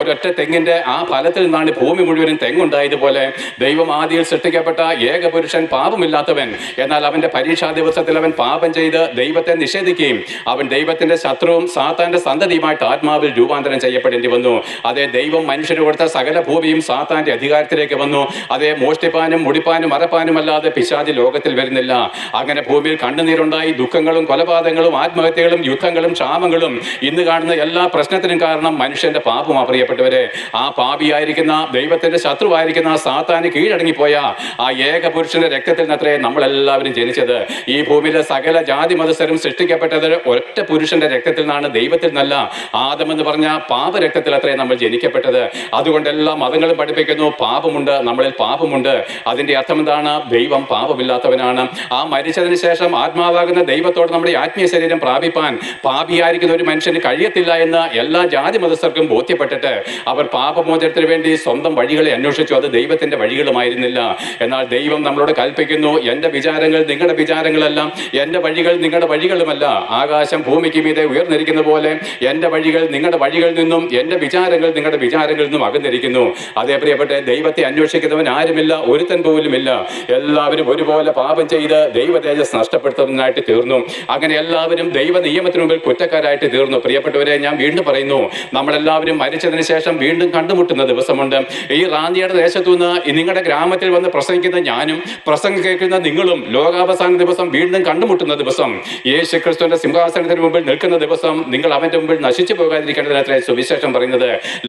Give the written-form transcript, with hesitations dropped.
ഒരൊറ്റ തെങ്ങിൻ്റെ ആ ഫലത്തിൽ നിന്നാണ് ഭൂമി മുഴുവനും തെങ്ങുണ്ടായതുപോലെ ദൈവം ആദിയിൽ സൃഷ്ടിക്കപ്പെട്ട ഏകപുരുഷൻ പാപമില്ലാത്തവൻ. എന്നാൽ അവൻ്റെ പരീക്ഷാ ദിവസത്തിൽ അവൻ പാപം ചെയ്ത് ദൈവത്തെ നിഷേധിക്കുകയും അവൻ ദൈവത്തിൻ്റെ ശത്രുവും സാത്താൻ്റെ സന്തതിയുമായിട്ട് ആത്മാവിൽ രൂപാന്തരം ചെയ്യപ്പെടേണ്ടി വന്നു. അതേ, ദൈവം മനുഷ്യന് കൊടുത്ത സകല ഭൂമിയും സാത്താൻ്റെ അധികാരത്തിലേക്ക് വന്നു. അതേ, മോഷ്ടിപ്പാനും മുടിപ്പാനും മറപ്പാനും അല്ലാതെ പിശാച് ലോകത്തിൽ വരുന്നില്ല. അങ്ങനെ ഭൂമിയിൽ കണ്ണുനീരുണ്ടായി, ദുഃഖങ്ങളും കൊലപാതകങ്ങളും ആത്മഹത്യകളും യുദ്ധങ്ങളും ക്ഷാമങ്ങളും ഇന്ന് കാണുന്ന എല്ലാ പ്രശ്നത്തിനും കാരണം മനുഷ്യന്റെ പാപമാ പ്രിയപ്പെട്ടവരെ. ആ പാപിയായിരിക്കുന്ന ദൈവത്തിന്റെ ശത്രുവായിരിക്കുന്ന സാത്താന് കീഴടങ്ങിപ്പോയ ആ ഏകപുരുഷന്റെ രക്തത്തിൽ നിന്നത്രേ നമ്മളെല്ലാവരും ജനിച്ചത്. ഈ ഭൂമിയിലെ സകല ജാതി മതസ്ഥരും സൃഷ്ടിക്കപ്പെട്ടത് ഒറ്റ പുരുഷന്റെ രക്തത്തിൽ നിന്നാണ്, ദൈവത്തിൽ നിന്നല്ല. ആദം എന്ന് പറഞ്ഞ പാപരക്തത്തിൽ അത്രേ നമ്മൾ ജനിക്കപ്പെട്ടത്. അതുകൊണ്ട് എല്ലാ മതങ്ങളും പഠിപ്പിക്കുന്നു പാപമുണ്ട്, നമ്മളിൽ പാപമുണ്ട്. അതിന്റെ അർത്ഥം എന്താണ്? ദൈവം പാപമില്ലാത്തവനാണ്. ആ മരിച്ചതിന് ശേഷം ആത്മാവാകുന്ന ദൈവത്തോട് നമ്മുടെ ആത്മീയ ശരീരം പ്രാപിപ്പാൻ പാപിയായിരിക്കുന്ന ഒരു മനുഷ്യന് കഴിയത്തില്ല എന്ന് എല്ലാ ജാതി മതസ്ഥർക്കും ബോധ്യപ്പെട്ടിട്ട് അവർ പാപമോചനത്തിന് വേണ്ടി സ്വന്തം വഴികളെ അന്വേഷിച്ചു. അത് ദൈവത്തിന്റെ വഴികളുമായിരുന്നില്ല. എന്നാൽ ദൈവം നമ്മളോട് കൽപ്പിക്കുന്നു, എൻ്റെ വിചാരങ്ങൾ നിങ്ങളുടെ വിചാരങ്ങളെല്ലാം, എൻ്റെ വഴികൾ നിങ്ങളുടെ വഴികളുമല്ല. ആകാശം ഭൂമിക്ക് മീതെ ഉയർന്നിരിക്കുന്ന പോലെ എൻ്റെ വഴികൾ നിങ്ങളുടെ വഴികളിൽ നിന്നും എൻ്റെ വിചാരങ്ങൾ നിങ്ങളുടെ വിചാരങ്ങളിൽ നിന്നും അകന്നിരിക്കുന്നു. അതേ പ്രിയപ്പെട്ട, ദൈവത്തെ അന്വേഷിക്കുന്നവൻ ആരുമില്ല, ഒരുത്തൻ പോലുമില്ല. എല്ലാവരും ഒരുപോലെ പാപം ചെയ്ത് ദൈവ തേജസ് നഷ്ടപ്പെടുത്തുന്നതിനായിട്ട് തീർന്നു. അങ്ങനെ എല്ലാവരും ദൈവ നിയമത്തിന് മുമ്പിൽ കുറ്റക്കാരായിട്ട് തീർന്നു. പ്രിയപ്പെട്ടവരെ, ഞാൻ വീണ്ടും പറയുന്നു, നമ്മളെല്ലാവരും മരിച്ചതിന് ശേഷം വീണ്ടും കണ്ടുമുട്ടുന്ന ദിവസമുണ്ട്. ഈ റാന്നിയുടെ ദേശത്തു നിന്ന് നിങ്ങളുടെ ഗ്രാമത്തിൽ വന്ന് പ്രസംഗിക്കുന്ന ഞാനും പ്രസംഗം കേൾക്കുന്ന നിങ്ങളും ലോകാവസാന ദിവസം വീണ്ടും കണ്ടുമുട്ടുന്ന ദിവസം, യേശു ക്രിസ്തുവിന്റെ സിംഹാസനത്തിന് മുമ്പിൽ നിൽക്കുന്ന ദിവസം, നിങ്ങൾ അവന്റെ മുമ്പിൽ നശിച്ചു പോകാതിരിക്കേണ്ടതിനത്രേ സുവിശേഷം പറയുന്നത്.